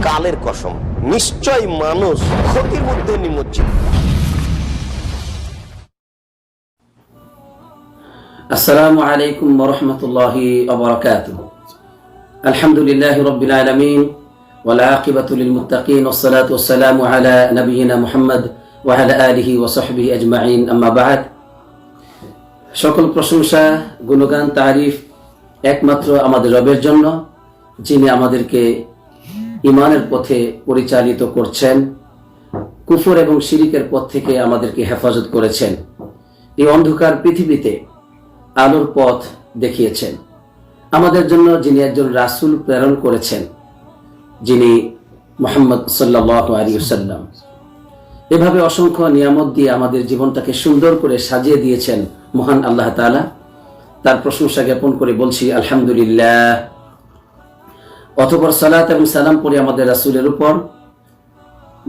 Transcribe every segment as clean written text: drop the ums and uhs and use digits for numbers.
কালের কসম, নিশ্চয় মানুষ ক্ষতির মধ্যে নিমজ্জিত। আসসালামু আলাইকুম ওয়া রাহমাতুল্লাহি ওয়া বারাকাতুহু। আলহামদুলিল্লাহি রাব্বিল আলামিন ওয়াল আকিবাতু লিল মুত্তাকিন ওয়াস সালাতু ওয়াস সালামু আলা নাবিয়িনা মুহাম্মদ ওয়া আলা আলিহি ওয়া সাহবিহি আজমাইন, আম্মা বা'দ। সকল প্রশংসা, গুণগান, তারিফ একমাত্র আমাদের রবের জন্য, যিনি আমাদেরকে ঈমানের পথে পরিচালিত করছেন, কুফর এবং শিরিকের পথ থেকে আমাদেরকে হেফাজত করেছেন, এই অন্ধকার পৃথিবীতে আলোর পথ দেখিয়েছেন। আমাদের জন্য যিনি একজন রাসূল প্রেরণ করেছেন, যিনি মুহাম্মদ সাল্লাল্লাহু আলাইহি ওয়াসাল্লাম। এভাবে অসংখ্য নিয়ামত দিয়ে আমাদের জীবনটাকে সুন্দর করে সাজিয়ে দিয়েছেন মহান আল্লাহ তাআলা। তার প্রশংসা জ্ঞাপন করে বলছি আলহামদুলিল্লাহ। অতঃপর সালাত এবং সালাম পড়ি আমাদের রাসূলের উপর,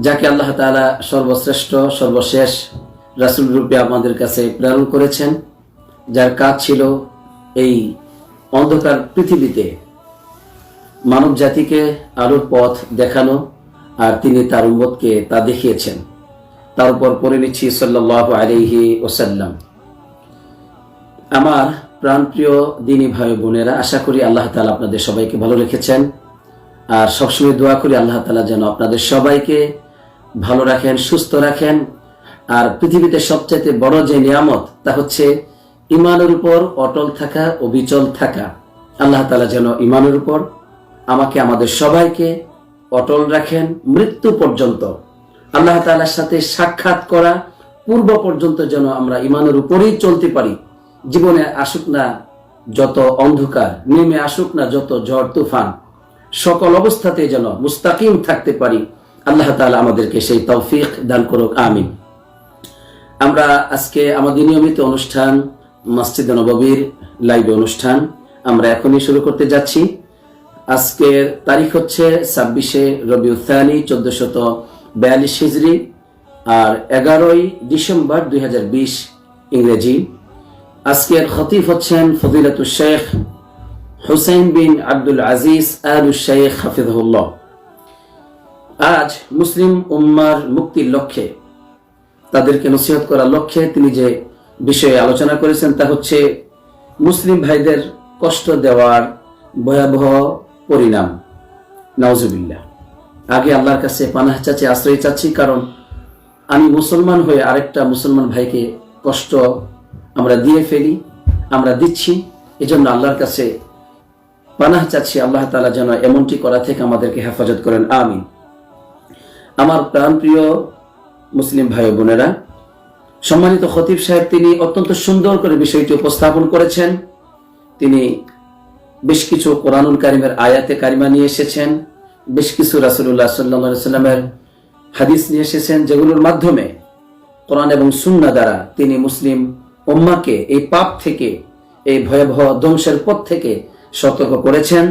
যাকে আল্লাহ তাআলা সর্বশ্রেষ্ঠ সর্বশেষ রাসূল রূপে আমাদের কাছে প্রেরণ করেছেন, যার কাজ ছিল এই অন্ধকার পৃথিবীতে মানব জাতিকে আলোর পথ দেখানো, আর তিনি তার উম্মতকে তা দেখিয়েছেন। তার উপর পড়ে নিচ্ছি সাল্লাল্লাহু আলাইহি ওয়াসাল্লাম। আমার প্রাণপ্রিয় দিনী ভাই বোনেরা, আশা করি আল্লাহ তাআলা আপনাদের সবাইকে ভালো রেখেছেন, আর সবসময় দোয়া করি আল্লাহ তাআলা যেন আপনাদের সবাইকে ভালো রাখেন, সুস্থ রাখেন। আর পৃথিবীতে সবচেয়ে বড় যে নিয়ামত, তা হচ্ছে ঈমানের উপর অটল থাকা, অবিচল থাকা। আল্লাহ তাআলা যেন ঈমানের উপর আমাকে, আমাদের সবাইকে অটল রাখেন মৃত্যু পর্যন্ত। আল্লাহ তাআলার সাথে সাক্ষাৎ করা পূর্ব পর্যন্ত যেন আমরা ঈমানের উপরেই চলতে পারি। জীবনে আসুক না যত অন্ধকার, নেমে আসুক না যত ঝড় তুফান, সকল অবস্থাতে যেন মুস্তাকিম থাকতে পারি। আল্লাহ তাআলা আমাদেরকে সেই তৌফিক দান করুক, আমিন। আমরা আজকে আমাদের নিয়মিত অনুষ্ঠান মসজিদে নববীর লাইভ অনুষ্ঠান আমরা এখনই শুরু করতে যাচ্ছি। আজকের তারিখ হচ্ছে 26শে রবিউল থানি 1442 হিজরি, আর 11ই ডিসেম্বর 2020 ইংরেজি। আজকের খতিব হচ্ছেন ফজিলাতুল শেখ হুসাইন বিন আব্দুল আজিজ আল শেখ হাফিজহুল্লাহ। আজ মুসলিম উম্মার মুক্তির লক্ষ্যে, তাদেরকে নসিহত করার লক্ষ্যে তিনি যে বিষয়ে আলোচনা করেছেন, তা হচ্ছে মুসলিম ভাইদের কষ্ট দেওয়ার ভয়াবহ পরিণাম। নাউজুবিল্লাহ। আগে আল্লাহর কাছে পানাহ চাচ্ছি, আশ্রয় চাচ্ছি, কারণ আমি মুসলমান হয়ে আরেকটা মুসলমান ভাইকে কষ্ট আমরা দিয়ে ফেলি, আমরা দিচ্ছি। এজন্য আল্লাহর কাছে পানাহ চাচ্ছি, আল্লাহ তাআলা যেন এমনটি করা থেকে আমাদেরকে হেফাজত করেন, আমিন। আমার প্রাণপ্রিয় মুসলিম ভাই বোনেরা, সম্মানিত খতিব সাহেব তিনি অত্যন্ত সুন্দর করে বিষয়টি উপস্থাপন করেছেন। তিনি বেশ কিছু কোরআনুল কারিমের আয়াতে কারিমা নিয়ে এসেছেন, বেশ কিছু রাসূলুল্লাহ সাল্লাল্লাহু আলাইহি ওয়াসাল্লামের হাদিস নিয়ে এসেছেন, যেগুলোর মাধ্যমে কোরআন এবং সুন্নাহ দ্বারা তিনি মুসলিম উম্মাহকে এই পাপ থেকে, এই ভয়াবহ ধ্বংসের পথ থেকে সতর্ক করেছেন।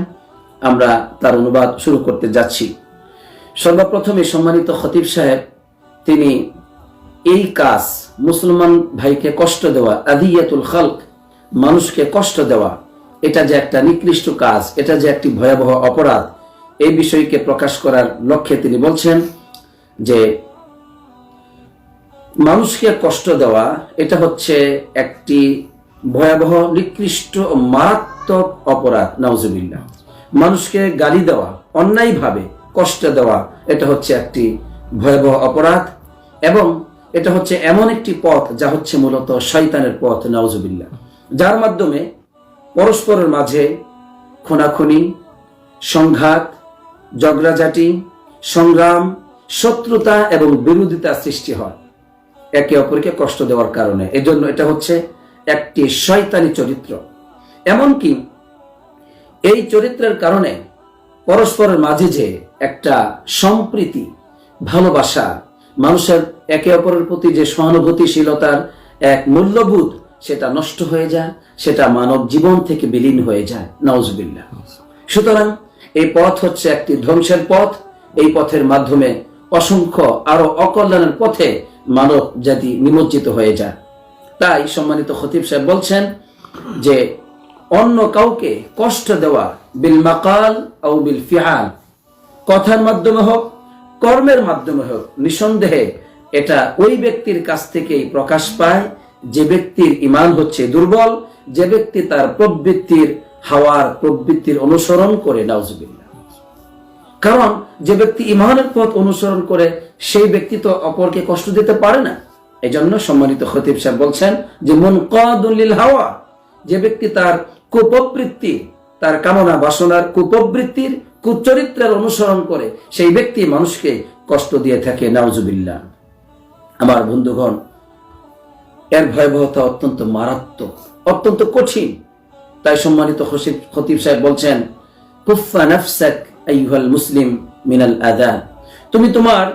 আমরা তার অনুবাদ শুরু করতে যাচ্ছি। সর্বপ্রথমে সম্মানিত খতিব সাহেব তিনি এই কাজ, মুসলমান ভাইকে কষ্ট দেওয়া, আদিয়াতুল খালক, মানুষকে কষ্ট দেওয়া, এটা যে একটা নিকৃষ্ট কাজ, এটা যে একটি ভয়াবহ অপরাধ, এই বিষয়কে প্রকাশ করার লক্ষ্যে তিনি বলছেন যে মানুষকে কষ্ট দেওয়া এটা হচ্ছে একটি ভয়াবহ, নিকৃষ্ট ও মারাত্মক অপরাধ। নাউজুবিল্লাহ। মানুষকে গালি দেওয়া, অন্যায়ভাবে কষ্ট দেওয়া, এটা হচ্ছে একটি ভয়াবহ অপরাধ, এবং এটা হচ্ছে এমন একটি পথ যা হচ্ছে মূলত শয়তানের পথ। নাউজুবিল্লাহ। যার মাধ্যমে পরস্পরের মাঝে খুনাখুনি, সংঘাত, ঝগড়াঝাটি, সংগ্রাম, শত্রুতা এবং বিরোধিতা সৃষ্টি হয় একে অপরকে কষ্ট দেওয়ার কারণে। এজন্য এটা হচ্ছে একটি শয়তানি চরিত্র। এমনকি এই চরিত্রের কারণে পরস্পরের মাঝে যে একটা সম্প্রীতি, ভালোবাসা, মানুষের একে অপরের প্রতি যে সহানুভূতিশীলতার এক মূল্যবোধ, সেটা নষ্ট হয়ে যায়, সেটা মানব জীবন থেকে বিলীন হয়ে যায়। নাউজুবিল্লাহ। সুতরাং এই পথ হচ্ছে একটি ধ্বংসের পথ। এই পথের মাধ্যমে অসংখ্য আরো অকল্যাণের পথে মানব জাতি নিমজ্জিত হয়ে যায়। তাই সম্মানিত খতিব সাহেব বলছেন যে অন্য কাউকে কষ্ট দেওয়া বিল মাকাল আও বিল ফিআল, কথার মাধ্যমে হোক কর্মের মাধ্যমে হোক, নিঃসন্দেহে এটা ওই ব্যক্তির কাছ থেকেই প্রকাশ পায় যে ব্যক্তির ঈমান হচ্ছে দুর্বল, যে ব্যক্তি তার প্রবৃত্তির হাওয়ার প্রবৃত্তির অনুসরণ করে। নাউজুবিল্লাহ। কারণ যে ব্যক্তি ঈমানের পথ অনুসরণ করে সেই ব্যক্তি তো অপরকে কষ্ট দিতে পারে না। এজন্য সম্মানিত খতিব সাহেব বলছেন যে মুনকাদুল লিল হাওয়া, যে ব্যক্তি তার কুপ্রবৃত্তি, তার কামনা বাসনার কুপ্রবৃত্তির কুচরিত্রের অনুসরণ করে সেই ব্যক্তি মানুষকে কষ্ট দিয়ে থাকে। নাউজুবিল্লাহ। আমার বন্ধুগণ, এর ভয়াবহতা অত্যন্ত মারাত্মক, অত্যন্ত কঠিন। তাই সম্মানিত খতিব সাহেব বলছেন কুফা নাফসাক আইয়ুহাল মুসলিম মিনাল আযা, তুমি তোমার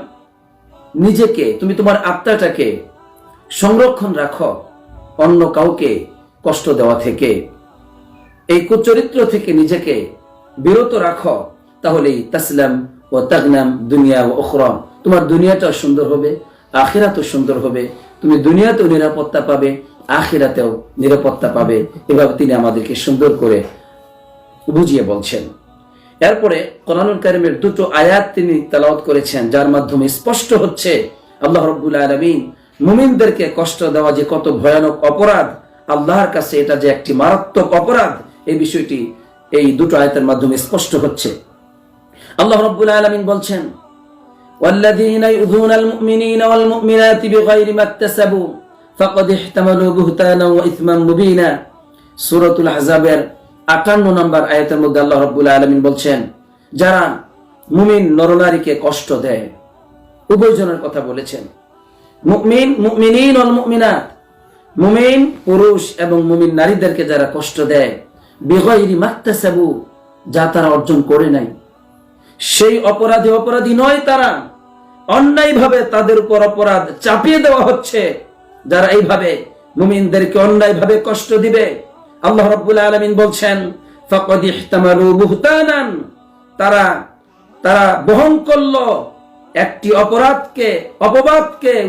নিজেকে, তুমি তোমার আত্মাটাকে সংরক্ষণ রাখো অন্য কাউকে কষ্ট দেওয়া থেকে, এই কুচরিত্র থেকে নিজেকে বিরত রাখো, তাহলেই তাসলাম ও তাগনাম দুনিয়া ও উখরা, তোমার দুনিয়াটাও সুন্দর হবে, আখিরাতও সুন্দর হবে, তুমি দুনিয়াতেও নিরাপত্তা পাবে, আখিরাতেও নিরাপত্তা পাবে। এভাবে তিনি আমাদেরকে সুন্দর করে বুঝিয়ে বলছেন। এরপরে কোরআনুল কারীমের দুটো আয়াত তিনি তেলাওয়াত করেছেন, যার মাধ্যমে স্পষ্ট হচ্ছে আল্লাহ রাব্বুল আলামিন মুমিনদেরকে কষ্ট দেওয়া যে কত ভয়ানক অপরাধ, আল্লাহর কাছে এটা যে একটি মারাত্মক অপরাধ, এই বিষয়টি এই দুটো আয়াতের মাধ্যমে স্পষ্ট হচ্ছে। আল্লাহ রাব্বুল আলামিন বলছেন والذين يؤذون المؤمنين والمؤمنات بغير ما اكتسبوا فقد احتملوا بهتانا وإثما مبينا। সূরাতুল আহজাবের 58 নম্বর আয়াতের মধ্যে আল্লাহ রাব্বুল আলামিন বলছেন, যারা মুমিন নরনারীকে কষ্ট দেয়, উভয়জনের কথা বলেছেন, মুমিন মুমিনিন ওয়াল মুমিনাত, মুমিন পুরুষ এবং মুমিন নারীদেরকে যারা কষ্ট দেয়, বিগাইরি মাকতাসাবু, যা তারা অর্জন করে নাই, সেই অপরাধী নয় তারা, অন্যায়ভাবে তাদের উপর অপরাধ চাপিয়ে দেওয়া হচ্ছে। যারা এইভাবে মুমিনদেরকে অন্যায়ভাবে কষ্ট দিবে, আল্লাহ রাব্বুল আলামিন বলছেন ফাকাদ ইহতামালু বুহতানান, তারা বহন করলো একটি অপবাদকে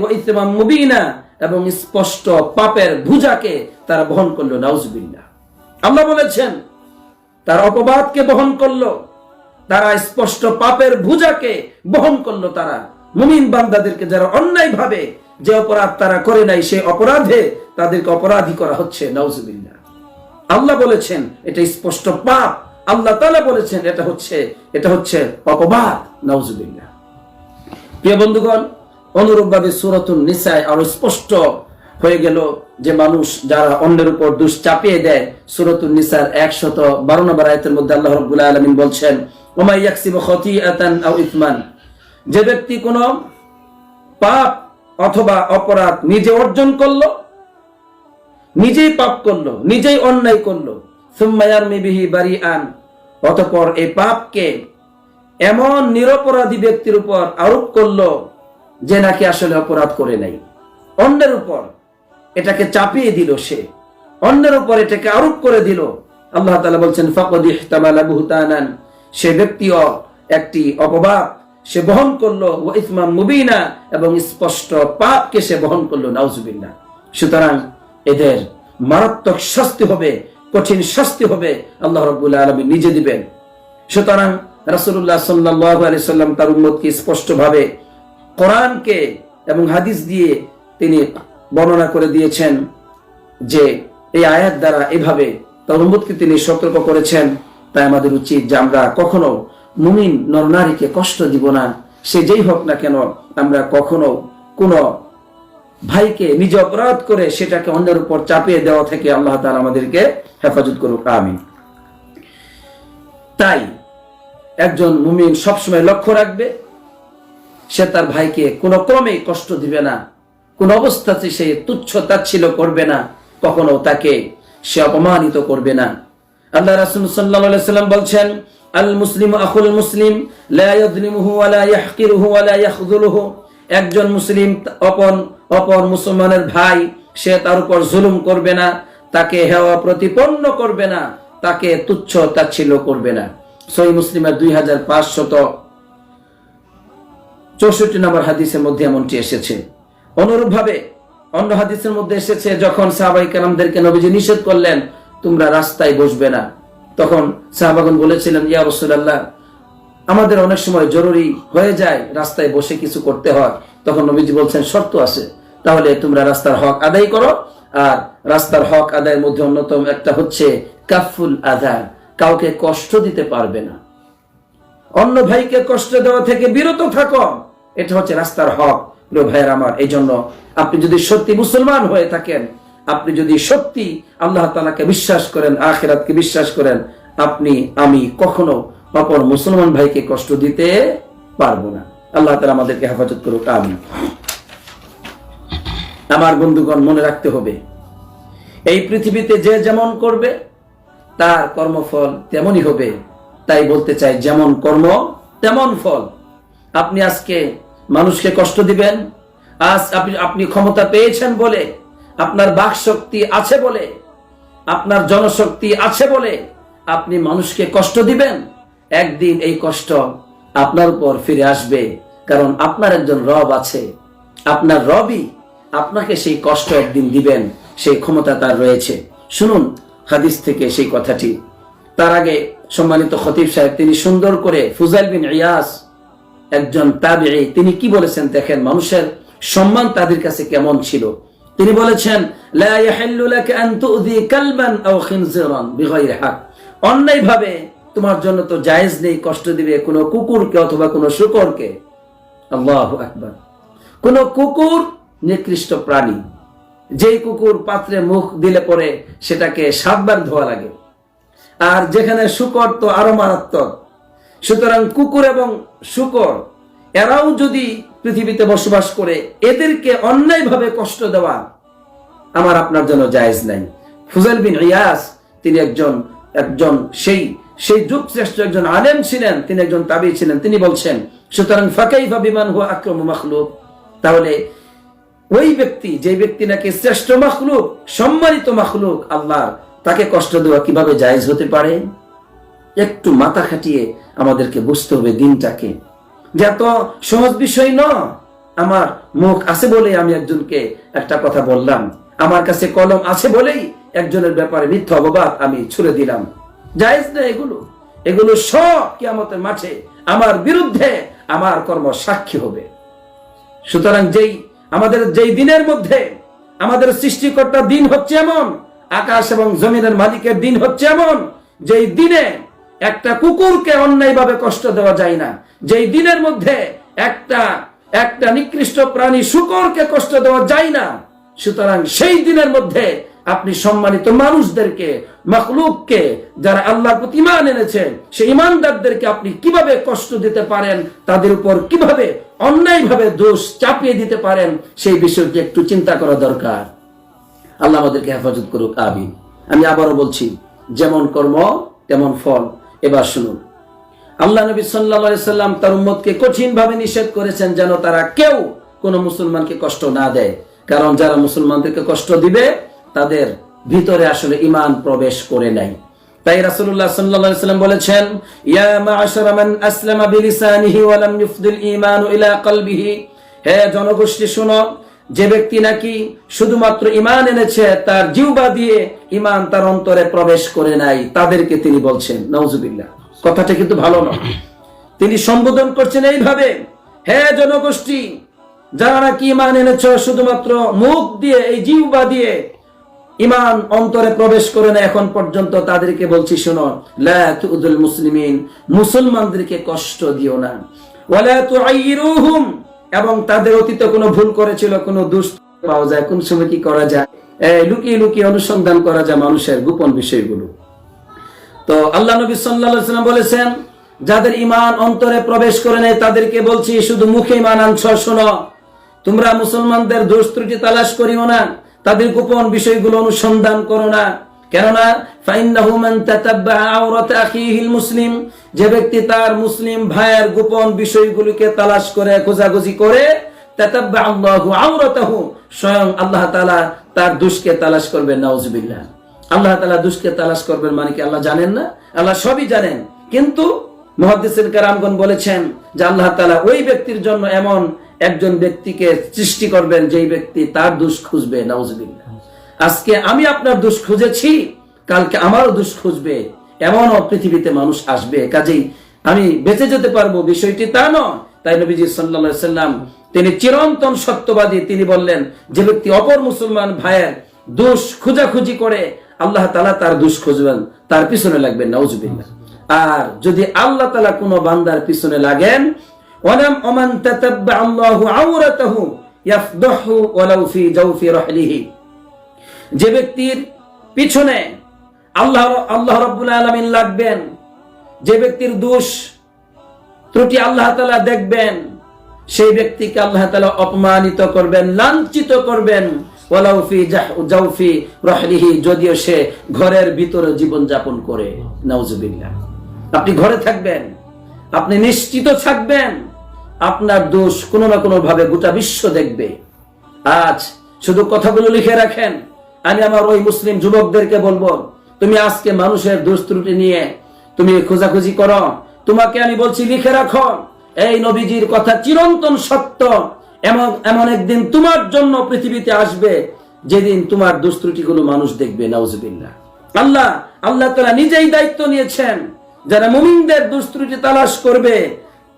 ওয়া ইসমান মুবিনা, এবং স্পষ্ট পাপের বোঝাকে তারা বহন করলো। নাউজুবিল্লাহ। আল্লাহ বলেছেন তার অপবাদকে বহন করলো, তারা স্পষ্ট পাপের বোঝাকে বহন করলো। তারা মুমিন বান্দাদেরকে যারা অন্যায় ভাবে যে অপরাধ তারা করে নাই, সেই অপরাধে তাদেরকে অপরাধী করা হচ্ছে। নাউজুবিল্লাহ। আল্লাহ বলেছেন এটা স্পষ্ট পাপ, আল্লাহ তাআলা বলেছেন এটা হচ্ছে অপবাদ। নাউজুবিল্লাহ। প্রিয় বন্ধুগণ, অনুরূপভাবে সূরাতুন নিসায় আরো স্পষ্ট হয়ে গেল যে মানুষ যারা অন্যের উপর দোষ চাপিয়ে দেয়। সূরাতুন নিসার 112 নম্বর আয়াতের মধ্যে আল্লাহ রাব্বুল আলামিন বলছেন ওয়া মান ইয়াকসিবু খাতিআতান আও ইসমান, যে ব্যক্তি কোনো পাপ অথবা অপরাধ নিজে অর্জন করলো, নিজেই পাপ করলো, নিজেই অন্যায় করলো, সুম্মা ইয়ারমি বিহি বারিআন, অতঃপর এই পাপকে এমন নিরপরাধী ব্যক্তির উপর আরোপ করলো যে নাকি আসলে অপরাধ করে নাই, অন্যের উপর এটাকে চাপিয়ে দিল, সে অন্যের উপর এটাকে আরোপ করে দিল। আল্লাহ তাআলা বলছেন ফাকাদ ইহতামালা বুহতানান, সে ব্যক্তিও একটি অপবাদ সে বহন করলো, ওয়া ইসমান মুবিনা, এবং স্পষ্ট পাপকে সে বহন করলো। নাউজুবিল্লাহ। সুতরাং এদের মারাত্মক শাস্তি হবে, কঠিন শাস্তি হবে, আল্লাহ রাব্বুল আলামিন নিজে দিবেন। সুতরাং রাসূলুল্লাহ সাল্লাল্লাহু আলাইহি সাল্লাম তার উম্মতকে স্পষ্টভাবে কোরআনকে এবং হাদিস দিয়ে তিনি বর্ণনা করে দিয়েছেন যে এই আয়াত দ্বারা এভাবে তার উম্মতকে তিনি সতর্ক করেছেন। তাই আমাদের উচিত যে আমরা কখনো মুমিন নরনারীকে কষ্ট দিব না, সে যেই হোক না কেন। আমরা কখনো কোনো ভাইকে নিজে অপরাধ করে সেটাকে অন্যের উপর চাপিয়ে দেওয়া থেকে আল্লাহ তাআলা আমাদেরকে হেফাজত করুক, আমিন। তাই একজন মুমিন সবসময় লক্ষ্য রাখবে, সে তার ভাইকে কোনো ক্রমেই কষ্ট দিবে না, কোন অবস্থাতে সে তুচ্ছ তাচ্ছিল্য করবে না, কখনো তাকে সে অপমানিত করবে না। আল্লাহ রাসূল সাল্লাল্লাহু আলাইহি সাল্লাম বলছেন আল মুসলিমু আখুল মুসলিম লা ইয়াযলিমুহু ওয়া লা ইয়াহকিরুহু ওয়া লা ইয়াখযুলুহু, একজন মুসলিম অপর মুসলমানের ভাই, সে তার উপর জুলুম করবে না, তাকে হেয় প্রতিপন্ন করবে না, তাকে তুচ্ছ তাচ্ছিল্য করবে না। সহিহ মুসলিমের 2564 নম্বর হাদিসের মধ্যে এমনটি এসেছে। অনুরূপভাবে অন্য হাদিসের মধ্যে এসেছে যখন সাহাবায়ে কেরামদেরকে নবীজি নিষেধ করলেন তোমরা রাস্তায় বসবে না। তখন সাহাবাগণ বলেছিলেন, ইয়া রাসূলুল্লাহ, আমাদের অনেক সময় জরুরি হয়ে যায়, রাস্তায় বসে কিছু করতে হয়। তখন নবীজি বলছেন, শর্ত আছে, তাহলে তোমরা রাস্তার হক আদায় করো। আর রাস্তার হক আদায়ের মধ্যে অন্যতম একটা হচ্ছে কাফুল আযা, কাউকে কষ্ট দিতে পারবে না, অন্য ভাইকে কষ্ট দেওয়া থেকে বিরত থাকো, এটা হচ্ছে রাস্তার হক। প্রিয় ভাইয়ের আমার, এই জন্য আপনি যদি সত্যি মুসলমান হয়ে থাকেন, আপনি যদি সত্যি আল্লাহ তাআলাকে বিশ্বাস করেন, আখিরাতকে বিশ্বাস করেন, আপনি আমি কখনো অপর মুসলমান ভাইকে কষ্ট দিতে পারবো না। আল্লাহ তাআলা আমাদেরকে হেফাজত করুক, আমিন। আমার বন্ধুগণ, মনে রাখতে হবে, এই পৃথিবীতে যে যেমন করবে তার কর্মফল তেমনই হবে। তাই বলতে চাই, যেমন কর্ম তেমন ফল। আপনি আজকে মানুষকে কষ্ট দিবেন, আজ আপনি ক্ষমতা পেয়েছেন বলে, আপনার বাক শক্তি আছে বলে, আপনার জনশক্তি আছে বলে আপনি মানুষকে কষ্ট দিবেন, একদিন এই কষ্ট আপনার উপর ফিরে আসবে। কারণ আপনার একজন রব আছে, আপনার রবই আপনাকে সেই কষ্ট একদিন দিবেন, সেই ক্ষমতা তার রয়েছে। শুনুন হাদিস থেকে সেই কথাটি। তার আগে সম্মানিত খতিব সাহেব তিনি সুন্দর করে, ফুজাইল বিন ইয়াস একজন তাবিঈ, তিনি কি বলেছেন দেখেন, মানুষের সম্মান তাদের কাছে কেমন ছিল। তিনি বলেছেন, লা ইয়াহিল্লু লাকা আন তুযি কালবান আও খিনজিরান বিগাইরি হক, অন্যায় ভাবে তোমার জন্য তো জায়েজ নেই কষ্ট দিবে কোনো কুকুরকে অথবা কোনো শূকরকে। আল্লাহু আকবার। কোন কুকুর নিকৃষ্ট প্রাণী, যেই কুকুর পাত্রে মুখ দিলে পরে সেটাকে 7 বার ধোয়া লাগে, আর যেখানে শূকর তো আরো মারাত্মক। সুতরাং কুকুর এবং শূকর এরাও যদি পৃথিবীতে বসবাস করে, এদেরকে অন্যায়ভাবে কষ্ট দেওয়া আমার আপনার জন্য জায়েজ নাই। ফুজাইল বিন ইয়াস তিনি একজন সেই যুগ শ্রেষ্ঠ একজন আলেম ছিলেন, তিনি একজন তাবী ছিলেন। তিনি বলছেন, সুতরাং ফাকাইফা বিমান হুয়া আকরামু মাখলুক, তাহলে ওই ব্যক্তি, যে ব্যক্তি নাকি শ্রেষ্ঠ মাখলুক, সম্মানিত মাখলুক আল্লাহর, তাকে কষ্ট দেওয়া কিভাবে জায়েজ হতে পারে? একটু মাথা খাটিয়ে আমাদেরকে বুঝতে হবে দিনটাকে, যে এত সহজ বিষয় নয়। আমার মুখ আছে বলেই আমি একজনকে একটা কথা বললাম, আমার কাছে কলম আছে বলেই একজনের ব্যাপারে মিথ্যা অপবাদ আমি ছুড়ে দিলাম, জায়েজ না এগুলো সব কিয়ামতের মাঠে আমার বিরুদ্ধে আমার কর্ম সাক্ষী হবে। সুতরাং আমাদের যেই দিনের মধ্যে আমাদের সৃষ্টিকর্তার দিন হচ্ছে এমন, আকাশ এবং জমিনের মালিকের দিন হচ্ছে এমন, যেই দিনে একটা কুকুরকে অন্যায়ভাবে কষ্ট দেওয়া যায় না, যেই দিনের মধ্যে একটা নিকৃষ্ট প্রাণী শূকরকে কষ্ট দেওয়া যায় না। সুতরাং সেই দিনের মধ্যে আপনি সম্মানিত মানুষদেরকে, মাখলুককে, যারা আল্লাহর প্রতি ঈমান এনেছে, সেই ঈমানদারদেরকে আপনি কিভাবে কষ্ট দিতে পারেন, তাদের উপর কিভাবে অন্যায়ভাবে দোষ চাপিয়ে দিতে পারেন, সেই বিষয়টি একটু চিন্তা করা দরকার। আল্লাহ আমাদেরকে হেফাজত করুক, আমিন। আমি আবারও বলছি, যেমন কর্ম তেমন ফল। এবার শুনুন, আল্লাহ নবী সাল্লাল্লাহু আলাইহি সাল্লাম তার উম্মতকে কঠিন ভাবে নিষেধ করেছেন যেন তারা কেউ কোন মুসলমানকে কষ্ট না দেয়। কারণ যারা মুসলমানদেরকে কষ্ট দিবে তাদের ভিতরে আসলে ঈমান প্রবেশ করে নাই। তাই রাসূলুল্লাহ সাল্লাল্লাহু আলাইহি সাল্লাম বলেছেন, ইয়া মা'আশারা মান আসলামা বিলিসানিহি ওয়া লাম ইফদিল ঈমানু ইলা কলবিহি, হে জনগোষ্ঠী শুনো, যে ব্যক্তি নাকি শুধুমাত্র ঈমান এনেছে, তার জিহ্বা দিয়ে ঈমান তার অন্তরে প্রবেশ করে নাই, তাদেরকে তিনি বলছেন, নাউজুবিল্লাহ, কথাটা কিন্তু ভালো নয়। তিনি সম্বোধন করছেন এইভাবে, হে জনগোষ্ঠী, যারা নাকি ঈমান এনেছে শুধুমাত্র মুখ দিয়ে, এই জিহ্বা দিয়ে ঈমান অন্তরে প্রবেশ করে না এখন পর্যন্ত, তাদেরকে বলছি শোনো, লা তু'দুল মুসলিমিন, মুসলমানদেরকে কষ্ট দিও না, ওয়ালা তুআইরুহুম, এবং তাদের অতীতে কোনো ভুল করেছিল, কোনো দোষ পাওয়া যায়, কোন সময় কি করা যায়, লুকিয়ে লুকিয়ে অনুসন্ধান করা যায় মানুষের গোপন বিষয়গুলো। তো আল্লাহ নবী সাল্লাল্লাহু আলাইহি ওয়াসাল্লাম বলেছেন, যাদের ঈমান অন্তরে প্রবেশ করে নাই তাদেরকে বলছি, শুধু মুখে ঈমান আনছো, শোনো, তোমরা মুসলমানদের দোষ ত্রুটি তালাশ করিও না, তাদের গোপন বিষয়গুলো অনুসন্ধান করো না। কেননা ফাইন্নাহু মান তাতাব্বা আওরাত আখিহিল মুসলিম, যে ব্যক্তি তার মুসলিম ভাইয়ের গোপন বিষয়গুলোকে তালাশ করে, খোঁজাখুঁজি করে, তাতাব্বা আল্লাহু আওরাতাহু, স্বয়ং আল্লাহ তাআলা তার দোষকে তালাশ করবেন। নাউজুবিল্লাহ। আল্লাহ তাআলা দোষকে তালাশ করবেন মানে কি আল্লাহ জানেন না? আল্লাহ সবই জানেন, কিন্তু মুহাদ্দিসিন কেরামগণ বলেছেন যে আল্লাহ তাআলা ওই ব্যক্তির জন্য এমন একজন ব্যক্তিকে সৃষ্টি করবেন যেই ব্যক্তি তার দোষ খুঁজবে। নাউজুবিল্লাহ। আজকে আমি আপনার দোষ খুঁজেছি, কালকে আমারও দুষ খুঁজবে, এমনও পৃথিবীতে মানুষ আসবে। কাজেই আমি বেঁচে যেতে পারবো বিষয়টি তা নয়। তাই নবীজি সাল্লাল্লাহু আলাইহি সাল্লাম তিনি চিরন্তন সত্যবাদী। তিনি বললেন, যে ব্যক্তি অপর মুসলমান ভাইয়ের দোষ খোঁজাখুঁজি করে, আল্লাহ তাআলা তার দোষ খুঁজবেন, তার পিছনে লাগবেন, নাউজুবিল্লাহ। আর যদি আল্লাহ তাআলা কোনো বান্দার পিছনে লাগেন, ওয়ালাম ওমান তাতাব্বা আল্লাহু আওরাতাহু ইয়াফদাহু ওয়ালাউ ফি জাওফি রাহলিহি, যে ব্যক্তির পিছনে আল্লাহ রাব্বুল আলামিন লাগবেন, যে ব্যক্তির দোষ ত্রুটি আল্লাহ তাআলা দেখবেন, সেই ব্যক্তিকে আল্লাহ তাআলা অপমানিত করবেন, লাঞ্ছিত করবেন, ওয়ালাউ ফি জাওফি রাহলিহি, যদিও সে ঘরের ভিতরে জীবন যাপন করে। নাউজুবিল্লাহ। আপনি ঘরে থাকবেন, আপনি নিশ্চিত থাকবেন আপনার দোষ কোনো না কোনো ভাবে গোটা বিশ্ব দেখবে। আজ শুধু কথাগুলো লিখে রাখেন। আমি আমার ওই মুসলিম যুবকদেরকে বলবো, তুমি আজকে মানুষের দোষ ত্রুটি নিয়ে তুমি খোঁজাখুঁজি করো, তোমাকে আমি বলছি লিখে রাখো, এই নবীজির কথা চিরন্তন সত্য। এমন একদিন তোমার জন্য পৃথিবীতে আসবে যেদিন তোমার দোষ ত্রুটিগুলো মানুষ দেখবে। নাউজুবিল্লাহ। আল্লাহ তাআলা নিজেই দায়িত্ব নিয়েছেন, যারা মুমিনদের দোষ ত্রুটি তালাশ করবে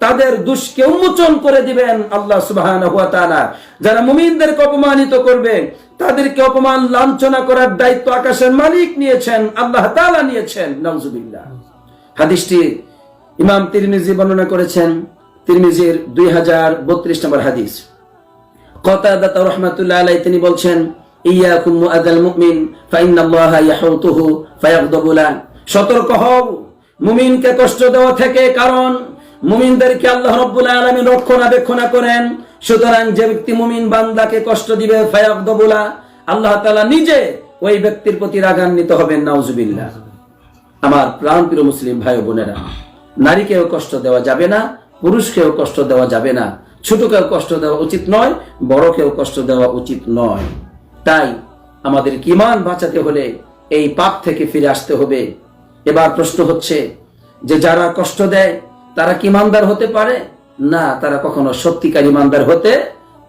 তাদের দোষকে উন্মোচন করে দিবেন আল্লাহ সুবহানাহু ওয়া তাআলা। যারা মুমিনদেরকে অপমানিত করবে তাদেরকে অপমান লাঞ্ছনা করার দায়িত্ব আকাশের মালিক নিয়েছেন, আল্লাহ তাআলা নিয়েছেন। নাউজুবিল্লাহ। হাদিসটি ইমাম তিরমিজি বর্ণনা করেছেন, তিরমিজির 2032 নম্বর হাদিস। কতাদা রাহমাতুল্লাহ আলাইহি তিনি বলছেন, ইয়াকুম মুআযাল মুমিন ফাইন্নাল্লাহা ইয়াহুতুহু ফায়াগদাবু লা, সতর্ক হও মুমিনকে কষ্ট দেওয়া থেকে, কারণ মুমিনদেরকে আল্লাহ রাব্বুল আলামিন রক্ষণাবেক্ষণ করেন। সুতরাং যে ব্যক্তি মুমিন বান্দাকে কষ্ট দিবে, ফায়াগদাবু লা, আল্লাহ তাআলা নিজে ওই ব্যক্তির প্রতি রাগান্বিত হবেন। নাউজুবিল্লাহ। আমার প্রাণপ্রিয় মুসলিম ভাই ও বোনেরা, নারীকেও কষ্ট দেওয়া যাবে না, পুরুষকেও কষ্ট দেওয়া যাবে না, ছোটকেও কষ্ট দেওয়া উচিত নয়, বড়কেও কষ্ট দেওয়া উচিত নয়। তাই আমাদের ঈমান বাঁচাতে হলে এই পাপ থেকে ফিরে আসতে হবে। এবার প্রশ্ন হচ্ছে যে যারা কষ্ট দেয় তারা কি ঈমানদার হতে পারে? না, তারা কখনো সত্যিকার ঈমানদার হতে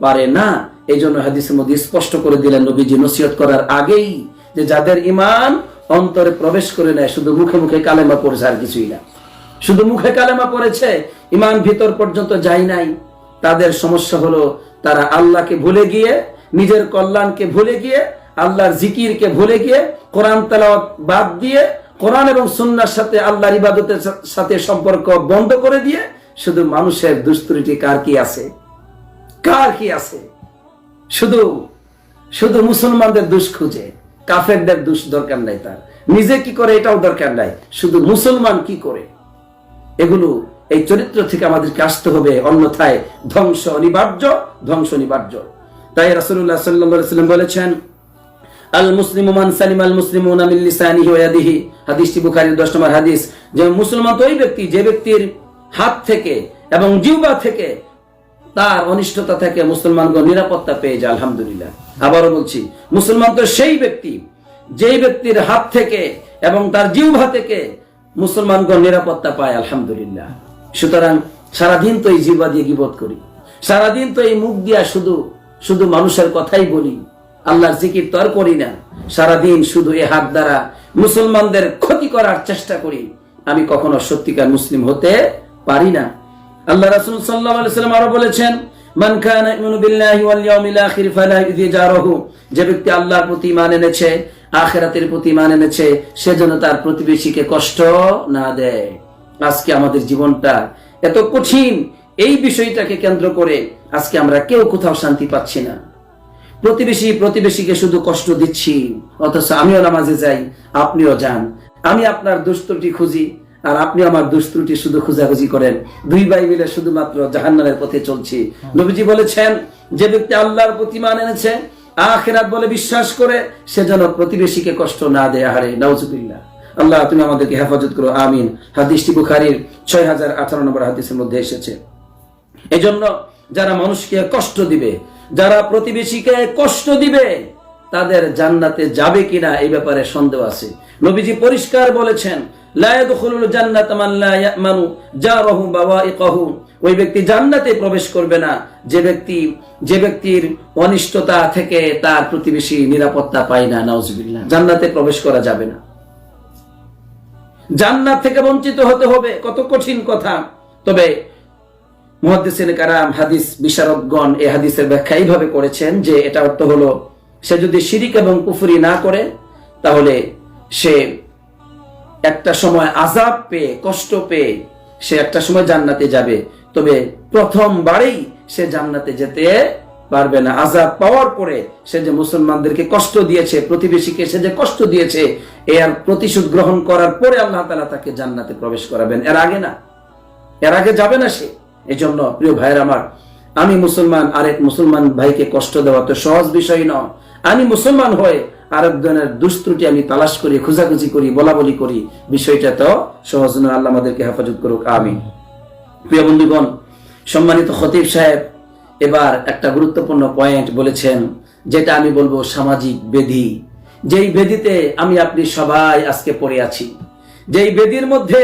পারে না। এই জন্য হাদিসের মধ্যে স্পষ্ট করে দিলেন নবীজি নসিহত করার আগেই, যে যাদের ঈমান অন্তরে প্রবেশ করে নেয়, শুধু মুখে মুখে কালেমা পড়েছে আর কিছুই না, শুধু মুখে কালেমা পড়েছে, ঈমান ভিতর পর্যন্ত যায় নাই, তাদের সমস্যা হলো তারা আল্লাহকে ভুলে গিয়ে, নিজের কল্যাণকে ভুলে গিয়ে, আল্লাহর জিকিরকে ভুলে গিয়ে, কোরআন তেলাওয়াত বাদ দিয়ে, কোরআন এবং সুন্নাহর সাথে আল্লাহর ইবাদতের সাথে সম্পর্ক বন্ধ করে দিয়ে শুধু মানুষের দোষ ত্রুটি কার কি আছে, কার কি আছে, শুধু মুসলমানদের দোষ খুঁজে, কাফেরদের দোষ দরকার নাই, তার নিজে কি করে এটাও দরকার নাই, শুধু মুসলমান কি করে, এগুলো এই চরিত্র থেকে আমাদেরকে আসতে হবে, অন্যথায় ধ্বংস অনিবার্য, ধ্বংস অনিবার্য। তাই রাসূলুল্লাহ সাল্লাল্লাহু আলাইহি ওয়াসাল্লাম বলেছেন, আল মুসলিমু মান সালিমাল মুসলিমুনা মিন লিসানিহি ওয়া ইয়াদিহি, হাদিসটি বুখারীর 10 নম্বর হাদিস। যে মুসলমান তো ওই ব্যক্তি যে ব্যক্তির হাত থেকে এবং জিহ্বা থেকে, তার অনিষ্টতা থেকে মুসলমানগণ নিরাপত্তা পেয়ে যায়। আলহামদুলিল্লাহ। আবারও বলছি, মুসলমান তো সেই ব্যক্তি যেই ব্যক্তির হাত থেকে এবং তার জিহ্বা থেকে মুসলমানগণ নিরাপত্তা পায়। আলহামদুলিল্লাহ। সুতরাং সারাদিন তো এই জিহ্বা দিয়ে গীবত করি, সারাদিন তো এই মুখ দিয়া শুধু মানুষের কথাই বলি, আল্লাহর জিকির তো আর করি না, সারাদিন শুধু এই হাত দ্বারা মুসলমানদের ক্ষতি করার চেষ্টা করি, আমি কখনো সত্যিকার মুসলিম হতে পারি না। আল্লাহ রাসূল সাল্লাল্লাহু আলাইহি ওয়াসাল্লাম আরো বলেছেন, মান কানা ইউমিনু বিল্লাহি ওয়াল ইয়াউমিল আখির ফালা ইউযি জারাহু, যে ব্যক্তি আল্লাহর প্রতি ঈমান এনেছে, আখিরাতের প্রতি ঈমান এনেছে, সে যেন তার প্রতিবেশীকে কষ্ট না দেয়। আজকে আমাদের জীবনটা এত কঠিন, এই বিষয়টাকে কেন্দ্র করে আজকে আমরা কেউ কোথাও শান্তি পাচ্ছি না। প্রতিবেশীকে শুধু কষ্ট দিচ্ছি, অথচ আমিও নামাজে যাই, আপনিও যান, আমি আপনার দোষ ত্রুটি খুঁজি আর আপনি আমার দোষ ত্রুটি শুধু খোঁজাখুঁজি করেন, দুই ভাই মিলে শুধুমাত্র জাহান্নামের পথে চলছি। নবীজি বলেছেন, যে ব্যক্তি আল্লাহর প্রতি ঈমান এনেছে, আখিরাত বলে বিশ্বাস করে, সে যেন প্রতিবেশীকে কষ্ট না দেয়। আহারে, নাউজুবিল্লাহ। আল্লাহ তুমি আমাদেরকে হেফাজত করো, আমিন। হাদিসটি বুখারীর 6018 নম্বর হাদিসের মধ্যে এসেছে। এজন্য যারা মানুষকে কষ্ট দিবে, যারা প্রতিবেশীকে কষ্ট দিবে, তাদের জান্নাতে যাবে কিনা এই ব্যাপারে সন্দেহ আছে। নবীজি পরিষ্কার বলেছেন, লা ইয়াদখুলুল জান্নাতা মান লা ইয়ামানু জারহু বাওয়াইকাহু, ওই ব্যক্তি জান্নাতে প্রবেশ করবে না যে ব্যক্তির অনিষ্টতা থেকে তার প্রতিবেশী নিরাপত্তা পায় না। নাউজুবিল্লাহ। জান্নাতে প্রবেশ করা যাবে না। জান্নাত থেকে বঞ্চিত হতে হবে, কত কঠিন কথা। তবে মুহাদ্দিসিনে কারাম, হাদিস বিশারদগণ এই হাদিসের ব্যাখ্যা এইভাবে করেছেন যে এটা অর্থ হলো, সে যদি শিরিক এবং কুফরি না করে তাহলে সে একটা সময় আযাব পেয়ে, কষ্ট পেয়ে সে একটা সময় জান্নাতে যাবে, তবে প্রথমবারেই সে জান্নাতে যেতে পারবে না। আযাব পাওয়ার পরে সে যে মুসলমানদেরকে কষ্ট দিয়েছে, প্রতিবেশীকে সে যে কষ্ট দিয়েছে, এর প্রতিশোধ গ্রহণ করার পরে আল্লাহ তাআলা তাকে জান্নাতে প্রবেশ করাবেন, এর আগে না, এর আগে যাবে না সে। এই জন্য প্রিয় ভাইয়ের আমার, আমি মুসলমান, আরেক মুসলমান ভাইকে কষ্ট দেওয়া তো সহজ বিষয় নয়। আমি মুসলমান হয়ে আরেকজনের দুষ্ত্রুটি আমি তালাশ করি, খোঁজাখুঁজি করি, বলা বলি করি, বিষয়টা তো সহজ নয়। আল্লাহ আমাদেরকে হেফাজত করুক, আমিন। প্রিয় বন্ধুগণ, সম্মানিত খতিব সাহেব এবার একটা গুরুত্বপূর্ণ পয়েন্ট বলেছেন, যেটা আমি বলবো সামাজিক বেধি। যেই বেধিতে আমি আপনি সবাই আজকে পড়ে আছি, যেই বেধির মধ্যে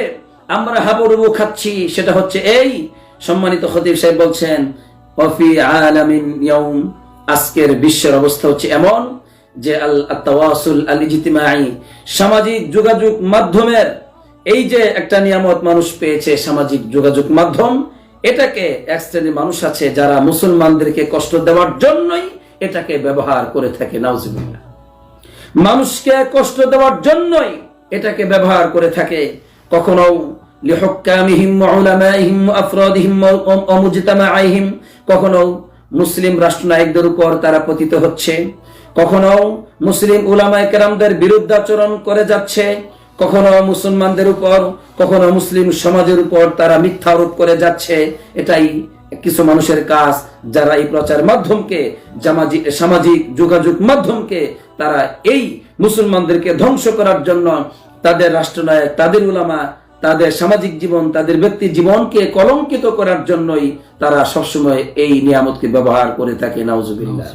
আমরা হাবুডুবু খাচ্ছি, সেটা হচ্ছে এই। সম্মানিত খতিব সাহেব বলছেন, ওয়াফি আলামিন ইয়াউম, আজকের বিশ্বের অবস্থা হচ্ছে এমন যে আত-তাওয়াসুল আল-ইজতিমাই, সামাজিক যোগাযোগ মাধ্যমের এই যে একটা নিয়ামত মানুষ পেয়েছে, সামাজিক যোগাযোগ মাধ্যম, এটাকে এক শ্রেণীর মানুষ আছে যারা মুসলমানদেরকে কষ্ট দেওয়ার জন্যই এটাকে ব্যবহার করে থাকে। নাউজুবিল্লাহ, মানুষকে কষ্ট দেওয়ার জন্যই এটাকে ব্যবহার করে থাকে। কখনো লিহুক্কামিহিম ওয়া উলামাইহিম ওয়া আফরাদিহিম ওয়া মুজতামাইহিম, কখনো মুসলিম রাষ্ট্রনায়কদের উপর তারা পতিত হচ্ছে, কখনো মুসলিম উলামায়ে কেরামদের বিরুদ্ধাচরণ করে যাচ্ছে, কখনো মুসলমানদের উপর, কখনো মুসলিম সমাজের উপর তারা মিথ্যা আরোপ করে যাচ্ছে। এটাই কিছু মানুষের কাজ, যারা এই প্রচার মাধ্যমকে, সামাজিক যোগাযোগ মাধ্যমকে তারা এই মুসলমানদেরকে ধ্বংস করার জন্য, তাদের রাষ্ট্রনায়ক, তাদের উলামা, তাদের সামাজিক জীবন, তাদের ব্যক্তি জীবনকে কলঙ্কিত করার জন্যই তারা সবসময় এই নিয়ামতকে ব্যবহার করে থাকে। নাউজুবিল্লাহ।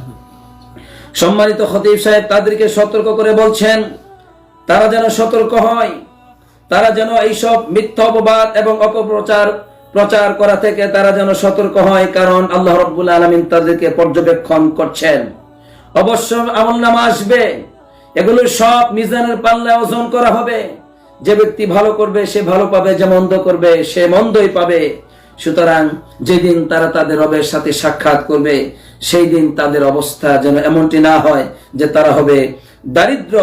সম্মানিত খতিব সাহেব তাদেরকে সতর্ক করে বলছেন, তারা যেন সতর্ক হয়, তারা যেন এইসব মিথ্যা অপবাদ এবং প্রচার করা থেকে তারা যেন সতর্ক হয়, কারণ আল্লাহ রাব্বুল আলামিন তাদেরকে পর্যবেক্ষণ করছেন। অবশ্য আমলনামা আসবে, এগুলো সব মিজানের পাল্লায় ওজন করা হবে। যে ব্যক্তি ভালো করবে সে ভালো পাবে, যে মন্দ করবে সে মন্দই পাবে। সুতরাং যেদিন তারা তাদের রবের সাথে সাক্ষাৎ করবে, সেই দিন তাদের অবস্থা যেন এমনটি না হয় যে তারা হবে দারিদ্র,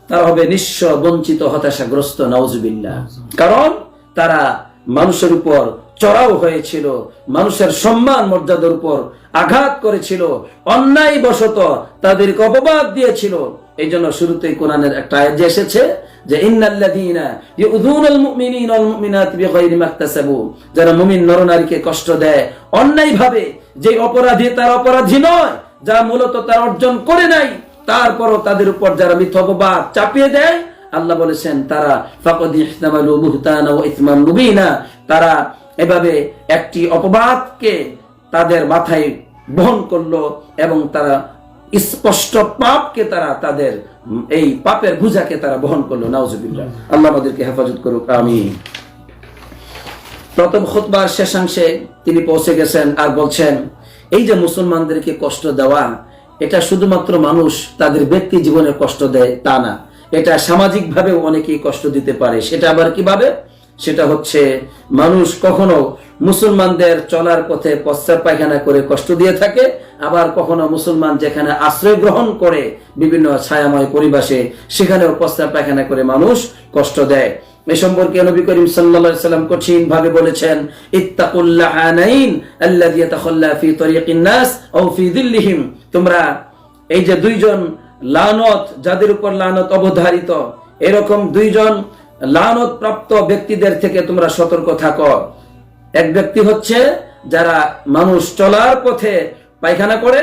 তারা হবে নিঃস্ব, বঞ্চিত, হতাশাগ্রস্ত। নাউজুবিল্লাহ। কারণ তারা মানুষের উপর চড়াও হয়েছিল, মানুষের সম্মান মর্যাদার উপর আঘাত করেছিল, অন্যায় বশত তাদেরকে অপবাদ দিয়েছিল। এই জন্য শুরুতেই কোরআনের একটা আয়াত এসেছে যে ইন্নাল্লাযীনা ইউযুনাল মুমিনিনা ওয়াল মুমিনাতি বিগাইরি মাকতাসাবু, যারা মুমিন নরনারীকে কষ্ট দেয় অন্যায় ভাবে, যে অপরাধী তার অপরাধী নয়, যা মূলত তার অর্জন করে নাই, তারপরও তাদের উপর যারা মিথ্যা অপবাদ চাপিয়ে দেয়, আল্লাহ বলেছেন তারা ফাকাদ ইহতামালু বুহতানা ওয়া ইসমান মুবিনা, তারা এভাবে একটি অপবাদকে তাদের মাথায় বহন করলো এবং তারা স্পষ্ট পাপকে তারা তাদের এই পাপের বোঝাকে তারা বহন করলো। নাউজুবিল্লাহ। আল্লাহ আমাদেরকে হেফাজত করুক, আমিন। প্রথম খুতবার শেষাংশে তিনি পৌঁছে গেছেন আর বলছেন, এই যে মুসলমানদেরকে কষ্ট দেওয়া, এটা শুধুমাত্র মানুষ তাদের ব্যক্তি জীবনে কষ্ট দেয় তা না, এটা সামাজিক ভাবে অনেকেই কষ্ট দিতে পারে। সেটা আবার কিভাবে? সেটা হচ্ছে মানুষ কখনো মুসলমানদের চলার পথে প্রস্রাব পায়খানা করে কষ্ট দিয়ে থাকে, আবার কখনো মুসলমান যেখানে আশ্রয় গ্রহণ করে বিভিন্ন ছায়াময় পরিবেশে, সেখানেও প্রস্রাব পায়খানা করে মানুষ কষ্ট দেয়। এ সম্পর্কে নবী করিম সাল্লাল্লাহু আলাইহি সাল্লাম কঠিন ভাবে বলেছেন, ইত্তাকুল লাআনাইন আল্লাযী ইয়াতাখাল্লা ফি তরিকিন নাস আও ফি যিল্লিহিম, তোমরা এই যে দুইজন লানত, যাদের উপর লানত অবধারিত, এরকম দুইজন লানত প্রাপ্ত ব্যক্তিদের থেকে তোমরা সতর্ক থাকো। এক ব্যক্তি হচ্ছে যারা মানুষ চলার পথে পায়খানা করে,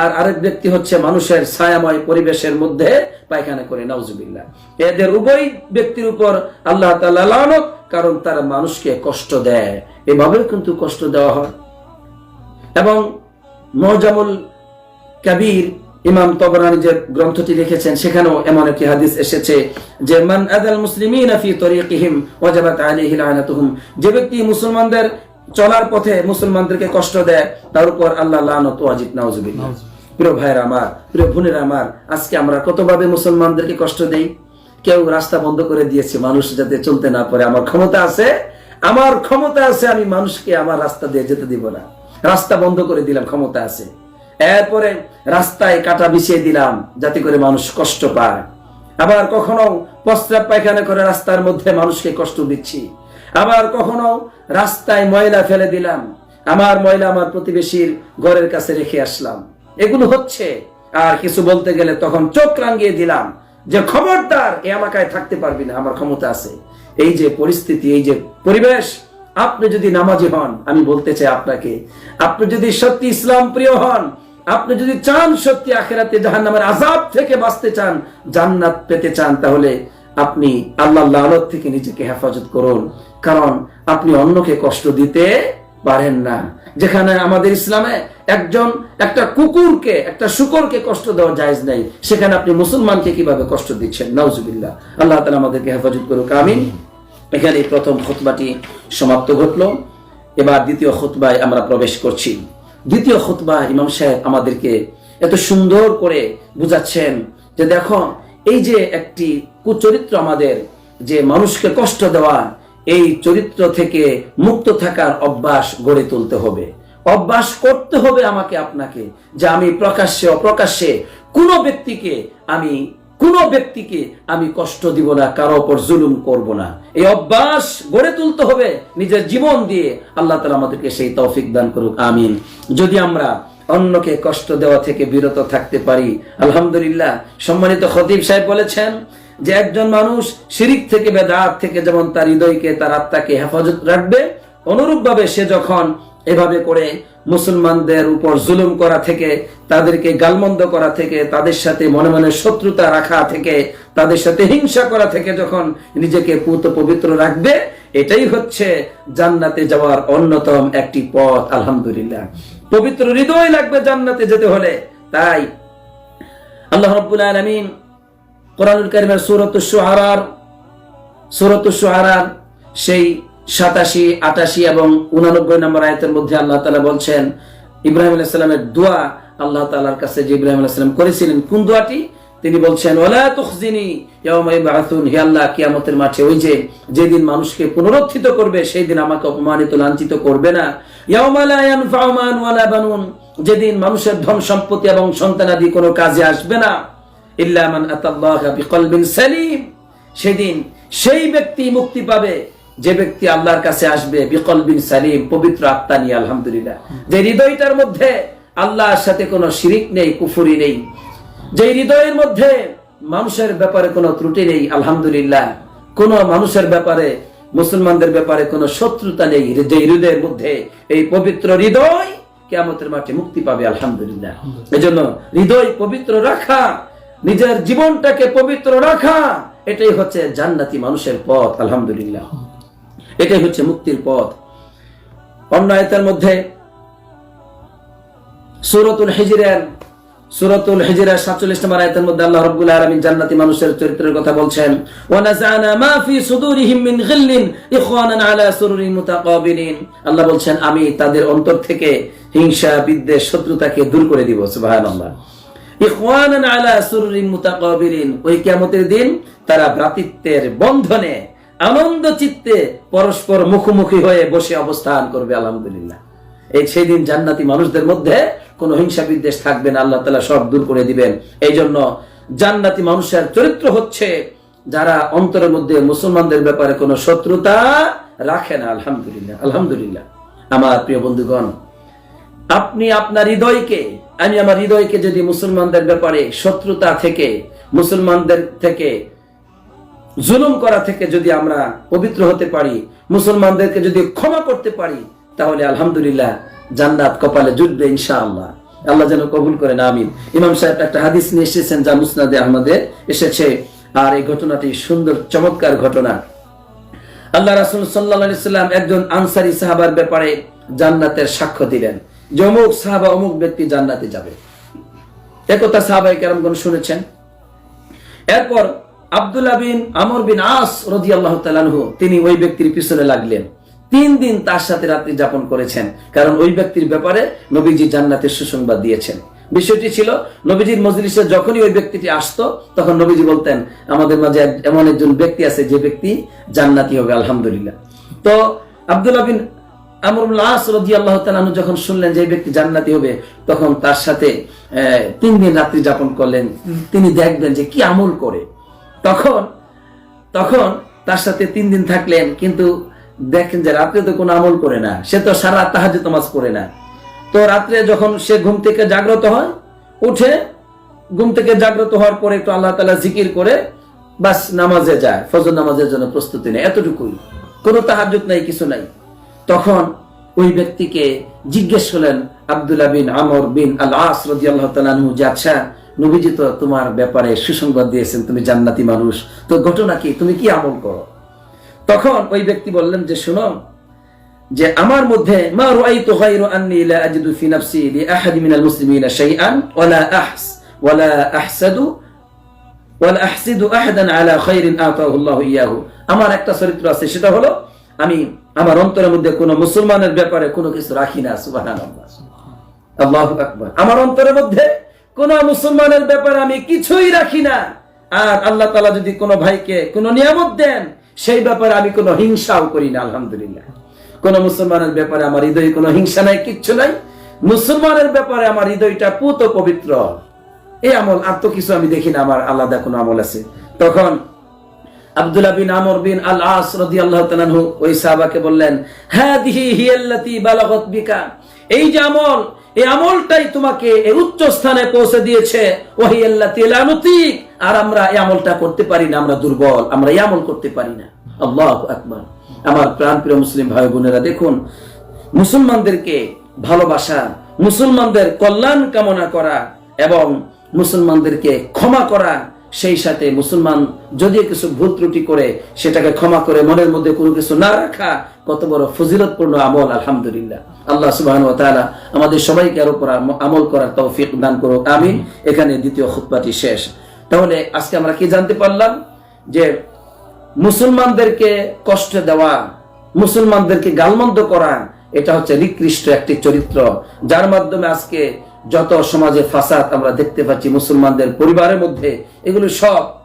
আর আরেক ব্যক্তি হচ্ছে মানুষের ছায়াময় পরিবেশের মধ্যে পায়খানা করে। নাউজুবিল্লাহ। এদের উভয় ব্যক্তির উপর আল্লাহ তাআলা লানত, কারণ তারা মানুষকে কষ্ট দেয়। এভাবে কিন্তু কষ্ট দেওয়া হয়। এবং মুজামুল কবির ইমাম তবরানি যে গ্রন্থটি লিখেছেন, সেখানেও এমন একটি হাদিস এসেছে যে মান আযাল মুসলিমিনা ফি তরিকিহিম ওয়াজাবাত আলাইহি লানাতুহুম, যে ব্যক্তি মুসলমানদের চলার পথে মুসলমানদেরকে কষ্ট দেয়, তার উপর আল্লাহ লানত ওয়াজিব। নাউজুবিল্লাহ। প্রিয় ভাইরা আমার, প্রিয় বোনেরা আমার, আজকে আমরা কতভাবে মুসলমানদেরকে কষ্ট দেই। কেউ রাস্তা বন্ধ করে দিয়েছে মানুষ যাতে চলতে না পারে, আমার ক্ষমতা আছে, আমি মানুষকে আমার রাস্তা দিয়ে যেতে দিব না, রাস্তা বন্ধ করে দিলাম, ক্ষমতা আছে। এরপরে রাস্তায় কাটা বিছিয়ে দিলাম যাতে করে মানুষ কষ্ট পায়। আবার কখনো প্রস্রাব পায়খানা করে রাস্তার মধ্যে মানুষকে কষ্ট দিচ্ছি। আবার কখনো রাস্তায় ময়লা ফেলে দিলাম, আমার ময়লা আমার প্রতিবেশীর ঘরের কাছে রেখে আসলাম। এগুলো হচ্ছে। আর কিছু বলতে গেলে তখন চোখ রাঙিয়ে দিলাম যে খবরদার এ এলাকায় থাকতে পারবি না, আমার ক্ষমতা আছে। এই যে পরিস্থিতি, এই যে পরিবেশ, আপনি যদি নামাজি হন, আমি বলতে চাই আপনাকে, আপনি যদি সত্যি ইসলাম প্রিয় হন, আপনি যদি চান সত্যি আখিরাতে জাহান্নামের আযাব থেকে বাঁচতে চান, জান্নাত পেতে চান, তাহলে আপনি আল্লাহর লানত থেকে নিজেকে হেফাজত করুন। কারণ আপনি অন্যকে কষ্ট দিতে পারেন না। যেখানে আমাদের ইসলামে একটা কুকুরকে, একটা শূকরকে কষ্ট দেওয়া জায়েজ নাই, সেখানে আপনি মুসলমানকে কিভাবে কষ্ট দিচ্ছেন? নাউজুবিল্লাহ। আল্লাহ তাআলা আমাদেরকে হেফাজত করুক, আমিন। এখানে প্রথম খুতবাটি সমাপ্ত ঘটলো। এবার দ্বিতীয় খুতবায় আমরা প্রবেশ করছি। দ্বিতীয় খুতবায় ইমাম সাহেব আমাদেরকে এত সুন্দর করে বুঝাচ্ছেন যে দেখো, এই যে একটি কুচরিত্র আমাদের, যে মানুষকে কষ্ট দেওয়া, এই চরিত্র থেকে মুক্ত থাকার অভ্যাস গড়ে তুলতে হবে, অভ্যাস করতে হবে আমাকে আপনাকে, যে আমি প্রকাশ্যে অপ্রকাশ্যে কোনো ব্যক্তিকে আমি কষ্ট দিব না, কারো উপর জুলুম করব না। এই অভ্যাস গড়ে তুলতে হবে নিজের জীবন দিয়ে। আল্লাহ তাআলা আমাদেরকে সেই তৌফিক দান করুক, আমিন। যদি আমরা অন্যকে কষ্ট দেওয়া থেকে বিরত থাকতে পারি, আলহামদুলিল্লাহ। সম্মানিত খতিব সাহেব বলেছেন যে একজন মানুষ শিরিক থেকে, বেদাত থেকে যেমন তার হৃদয়কে, তার আত্মাকে হেফাজত রাখবে, অনুরূপভাবে সে যখন এভাবে করে মুসলমানদের উপর জুলুম করা থেকে, তাদেরকে গালমন্দ করা থেকে, তাদের সাথে মনে মনে শত্রুতা রাখা থেকে, তাদের সাথে হিংসা করা থেকে যখন নিজেকে পুত পবিত্র রাখবে, এটাই হচ্ছে জান্নাতে যাওয়ার অন্যতম একটি পথ। আলহামদুলিল্লাহ, পবিত্র হৃদয় লাগবে জান্নাতে যেতে হলে। তাই আল্লাহ রাব্বুল আলামিন কোরআনুল কারীমের সূরাতুশ শুআরার সেই 87, 88 এবং 89 নম্বর আয়াতের মধ্যে আল্লাহ তাআলা বলছেন, ইব্রাহিম আলাইহিস সালামের দোয়া আল্লাহ তাআলার কাছে যে ইব্রাহিম আলাইহিস সালাম করেছিলেন, কোন দোয়াটি? তিনি বলছেন, ওয়ালা তুখজিনি ইয়াওমা ইবআসুন, হে আল্লাহ, কিয়ামতের মাঠে ওই যে যেদিন মানুষকে পুনরুত্থিত করবে, সেই দিন আমাকে অপমানিত, লাঞ্ছিত করবে না। ইয়াওমা লা ইয়ানফাউ মালুন ওয়ালা বানুন, যেদিন মানুষের ধন সম্পত্তি এবং সন্তানাদি কোনো কাজে আসবে না, ইল্লা মান আতাল্লাহা বিকলবিন সালিম, সেদিন সেই ব্যক্তি মুক্তি পাবে যে ব্যক্তি আল্লাহর কাছে আসবে বিকলবিন সালিম, পবিত্র আত্মা নিয়ে। আলহামদুলিল্লাহ, যে হৃদয়টার মধ্যে আল্লাহর সাথে কোনো শিরিক নেই, কুফরি নেই, যে হৃদয়ের মধ্যে মানুষের ব্যাপারে কোনো ত্রুটি নেই, আলহামদুলিল্লাহ, কোন মানুষের ব্যাপারে, মুসলমানদের ব্যাপারে কোনো শত্রুতা নেই, যে হৃদয়ের মধ্যে এই পবিত্র হৃদয় কিয়ামতের মাঠে মুক্তি পাবে। আলহামদুলিল্লাহ। এজন্য হৃদয় পবিত্র রাখা, নিজের জীবনটাকে পবিত্র রাখা, এটাই হচ্ছে জান্নাতি মানুষের পথ। আলহামদুলিল্লাহ, এটাই হচ্ছে মুক্তির পথ। অন্য আয়াতের মধ্যে সূরাতুল হিজরের 47 নম্বর আয়াতের মধ্যে আল্লাহ রাব্বুল আলামিন জান্নাতি মানুষের চরিত্রের কথা বলছেন, ওয়া নাযানা মা ফি সুদুরিহিম মিন গিল্লিন ইখওয়ানান আলা সুরুরিন মুতাকাবিলিন। আল্লাহ বলছেন, আমি তাদের অন্তর থেকে হিংসা, বিদ্বেষ, শত্রুতাকে দূর করে দিব। সুবহানাল্লাহ। ইখওয়ানান আলা সুরুরিন মুতাকাবিলিন, ওই কিয়ামতের দিন তারা ভ্রাতৃত্বের বন্ধনে আনন্দ চিত্তে পরস্পর মুখোমুখি হয়ে বসে অবস্থান করবে। আলহামদুলিল্লাহ, এই সেই দিন জান্নাতি মানুষদের মধ্যে কোনো হিংসা বিদ্বেষ থাকবে না, আল্লাহ তাআলা সব দূর করে দিবেন। এই জন্য জান্নাতি মানুষের চরিত্র হচ্ছে যারা অন্তরের মধ্যে মুসলমানদের ব্যাপারে কোনো শত্রুতা রাখে না। আলহামদুলিল্লাহ, আলহামদুলিল্লাহ। আমার প্রিয় বন্ধুগণ, আপনি আপনার হৃদয়কে, আমি আমার হৃদয়কে যদি মুসলমানদের ব্যাপারে শত্রুতা থেকে, মুসলমানদের থেকে জুলুম করা থেকে যদি আমরা পবিত্র হতে পারি, মুসলমানদেরকে যদি ক্ষমা করতে পারি, তাহলে আলহামদুলিল্লাহ জান্নাত কপালে জুটবে ইনশাআল্লাহ। আল্লাহ যেন কবুল করেন, আমিন। ইমাম সাহেব একটা হাদিস নিয়ে এসেছেন যা মুসনাদে আহমদে এসেছে, আর এই ঘটনাটি সুন্দর, চমৎকার ঘটনা। আল্লাহ রাসূল সাল্লাল্লাহু আলাইহি সাল্লাম একজন আনসারী সাহাবার ব্যাপারে জান্নাতের সাক্ষ্য দিলেন যে অমুক সাহাবা, অমুক ব্যক্তি জান্নাতে যাবে। একথা সাহাবায়ে কেরামগণ শুনেছেন। এরপর আব্দুল্লাহ বিন আমর বিন আস রাদিয়াল্লাহু তাআলা আনহু, তিনি ওই ব্যক্তির পিছনে লাগলেন। 3 দিন তার সাথে রাত্রি যাপন করেছেন, কারণ ওই ব্যক্তির ব্যাপারে নবীজি জান্নাতের সুসংবাদ দিয়েছেন। বিষয়টি ছিল নবীজির মজলিসে যখনই ওই ব্যক্তিটি আসতো তখন নবীজি বলতেন আমাদের মাঝে এমন একজন ব্যক্তি আছে যে ব্যক্তি জান্নাতি হবে, আলহামদুলিল্লাহ। তো আব্দুল্লাহ বিন আমর ইবনে আস রাদিয়াল্লাহু তাআলা আনহু যখন শুনলেন যে এই ব্যক্তি জান্নাতি হবে, তখন তার সাথে 3 দিন রাত্রি যাপন করলেন। তিনি দেখবেন যে কি আমল করে। তখন তার সাথে 3 দিন থাকলেন, কিন্তু দেখেন যে রাত্রে তো কোনো আমল করে না, সে তো সারা রাত তাহাজ্জুদ নামাজ পড়ে না। তো রাত্রে যখন সে ঘুম থেকে জাগ্রত হয়, উঠে ঘুম থেকে জাগ্রত হওয়ার পরে একটু আল্লাহ তাআলা জিকির করে বাস নামাজে যায়, ফজর নামাজের জন্য প্রস্তুতি নেয়, এতটুকুই, কোনো তাহাজ্জুদ নাই, কিছু নাই। তখন ওই ব্যক্তিকে জিজ্ঞেস করলেন আব্দুল্লাহ বিন আমর বিন আল আস রাদিয়াল্লাহু তাআলা আনহু যে আচ্ছা নবীজি তো তোমার ব্যাপারে সুসংবাদ দিয়েছেন, তুমি জান্নাতি মানুষ, তো ঘটনা কি, তুমি কি আমল করো? তখন ওই ব্যক্তি বললেন যে শুনো, যে আমার মধ্যে মা রাআইতু গায়রা আন্নী লা আজিদু ফি নাফসি লি আহাদ মিনাল মুসলিমিনা শাইআন ওয়ালা আহসিদু আহাদান আলা খায়রিন আতাহু আল্লাহু ইয়াহু। আমার একটা চরিত্র আছে, সেটা হলো আমি আমার অন্তরের মধ্যে কোনো মুসলমানের ব্যাপারে কোনো কিছু রাখি না। সুবহানাল্লাহ, আল্লাহু আকবার। আমার অন্তরের মধ্যে কোন মুসলমানের ব্যাপারে আমি কিছুই রাখি না। আর আল্লাহ তাআলা যদি কোনো ভাইকে কোনো নিয়ামত দেন, সেই ব্যাপারে আমি কোনো হিংসাও করি না, আলহামদুলিল্লাহ। কোন মুসলমানের ব্যাপারে আমার হৃদয়ে কোনো হিংসা নাই, কিচ্ছু নাই। মুসলমানের ব্যাপারে আমার হৃদয়টা পুত পবিত্র, এই আমল। আর তো কিছু আমি দেখি না আমার আলাদা কোনো আমল আছে। তখন আব্দুল্লাহ বিন আমর বিন আল আস রাদিয়াল্লাহু তাআলা আনহু ওই সাহাবাকে বললেন, হাদিহি হিয়াল্লাতী বালাগাত বিকা, এই যে আমল, এই আমলটাই তোমাকে এই উচ্চ স্থানে পৌঁছে দিয়েছে। ওয়াহিয়াল্লাতী লা নুতিক, আর আমরা এই আমলটা করতে পারি না, আমরা দুর্বল, আমরা এই আমল করতে পারি না। আল্লাহু আকবার। আমার প্রাণপ্রিয় মুসলিম ভাই বোনেরা, দেখুন, মুসলমানদেরকে ভালোবাসা, মুসলমানদের কল্যাণ কামনা করা এবং মুসলমানদেরকে ক্ষমা করা, সেই সাথে মুসলমান যদি কিছু ভুল ত্রুটি করে সেটাকে ক্ষমা করে মনের মধ্যে কোনো কিছু না রাখা, কত বড় ফজিলতপূর্ণ আমল, আলহামদুলিল্লাহ। আল্লাহ সুবহানাহু ওয়া তাআলা আমাদের সবাইকে এর উপর আমল করার তৌফিক দান করুক, আমিন। এখানে দ্বিতীয় খুতবাটি শেষ। তাহলে আজকে আমরা কি জানতে পারলাম? যে মুসলমানদেরকে কষ্ট দেওয়া, মুসলমানদেরকে গালমন্দ করা, এটা হচ্ছে নিকৃষ্ট একটি চরিত্র, যার মাধ্যমে আজকে যত সমাজে ফাসাদ আমরা দেখতে পাচ্ছি মুসলমানদের পরিবারের মধ্যে,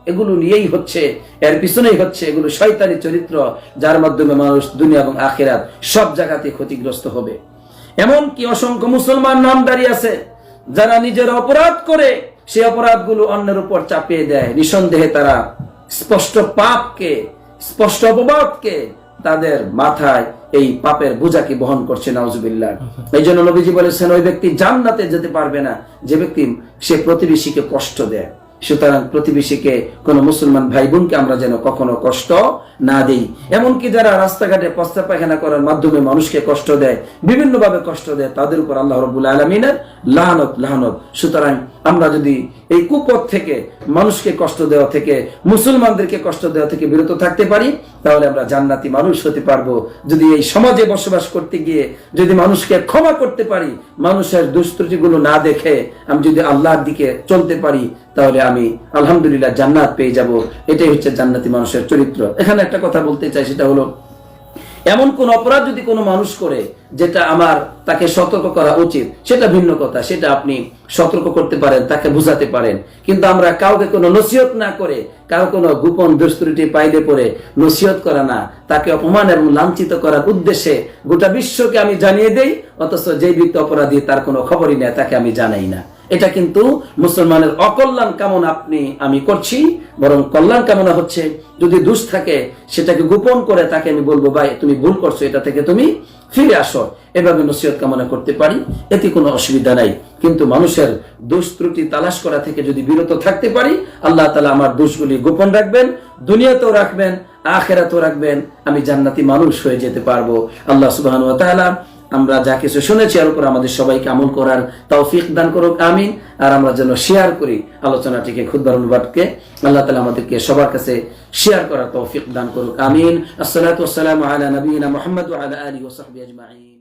এগুলো নিয়েই হচ্ছে, এর পিছনেই হচ্ছে এগুলো শয়তানি চরিত্র, যার মাধ্যমে মানুষ দুনিয়া এবং আখিরাত সব জায়গাতে ক্ষতিগ্রস্ত হবে। এমন কি অসংখ্য মুসলমান নামদারি আছে যারা নিজের অপরাধ করে সেই অপরাধগুলো অন্যের উপর চাপিয়ে দেয়। নিঃসন্দেহে তারা স্পষ্ট পাপকে, স্পষ্ট অপবাদকে তাদের মাথায় এই পাপের বোঝাকে বহন করছে, নাউজুবিল্লাহ। এই জন্য নবীজি বলেছেন ওই ব্যক্তি জান্নাতে যেতে পারবে না যে ব্যক্তি সে প্রতিবেশীকে কষ্ট দেয়। সুতরাং প্রতিবেশীকে, কোন মুসলমান ভাই বোনকে আমরা যেন কখনো কষ্ট না দেই। এমনকি যারা রাস্তাঘাটে প্রস্তাব পায়খানা করার মাধ্যমে মানুষকে কষ্ট দেয়, বিভিন্ন ভাবে কষ্ট দেয়, তাদের উপর আল্লাহ রাব্বুল আলামিনের লানত। সুতরাং আমরা যদি এই কুপথ থেকে, মানুষকে কষ্ট দেওয়া থেকে, মুসলমানদেরকে কষ্ট দেওয়া থেকে বিরত থাকতে পারি, তাহলে আমরা জান্নাতি মানুষ হতে পারবো। যদি এই সমাজে বসবাস করতে গিয়ে যদি মানুষকে ক্ষমা করতে পারি, মানুষের দুষ্ত্রুটিগুলো না দেখে আমি যদি আল্লাহর দিকে চলতে পারি, তাহলে আমি আলহামদুলিল্লাহ জান্নাত পেয়ে যাব। এটাই হচ্ছে জান্নাতি মানুষের চরিত্র। এখানে একটা কথা বলতে চাই, সেটা হলো এমন কোন অপরাধ যদি কোনো মানুষ করে যেটা আমার তাকে সতর্ক করা উচিত, সেটা ভিন্ন কথা, সেটা আপনি সতর্ক করতে পারেন, তাকে বুঝাতে পারেন। কিন্তু আমরা কাউকে কোনো নসিহত না করে, কারো কোনো গোপন দুষ্ত্রুটি পাইলে পরে নসিহত করা না, তাকে অপমান এবং লাঞ্ছিত করার উদ্দেশ্যে গোটা বিশ্বকে আমি জানিয়ে দেই, অথচ যে ব্যক্তি অপরাধী তার কোনো খবরই নেই, তাকে আমি জানাই না। এটা কিন্তু মুসলমানের অকল্যাণ কামনা আমি করছি, বরং কল্যাণ কামনা হচ্ছে যদি দোষ থাকে সেটাকে গোপন করে তাকে আমি বলবো, ভাই তুমি ভুল করছো, এটা থেকে তুমি ফিরে আসো, এভাবে নসিহত কামনা করতে পারি, এতে কোনো অসুবিধা নাই। কিন্তু মানুষের দোষ ত্রুটি তালাশ করা থেকে যদি বিরত থাকতে পারি, আল্লাহ তাআলা আমার দোষগুলি গোপন রাখবেন, দুনিয়াতেও রাখবেন, আখিরাতেও রাখবেন, আমি জান্নাতি মানুষ হয়ে যেতে পারবো। আল্লাহ সুবহানাহু ওয়া তাআলা আমরা যা কিছু শুনেছি এর উপর আমাদের সবাইকে আমল করার তৌফিক দান করুক, আমিন। আর আমরা যেন শেয়ার করি আলোচনাটিকে, খুতবার অনুবাদকে, আল্লাহ তাআলা আমাদেরকে সবার কাছে শেয়ার করার তৌফিক দান করুক, আমিন। আসসালাতু ওয়াসসালামু আলা নবিয়িনা মুহাম্মদ ওয়া আলা আলিহি ওয়া সাহবিহি আজমাইন।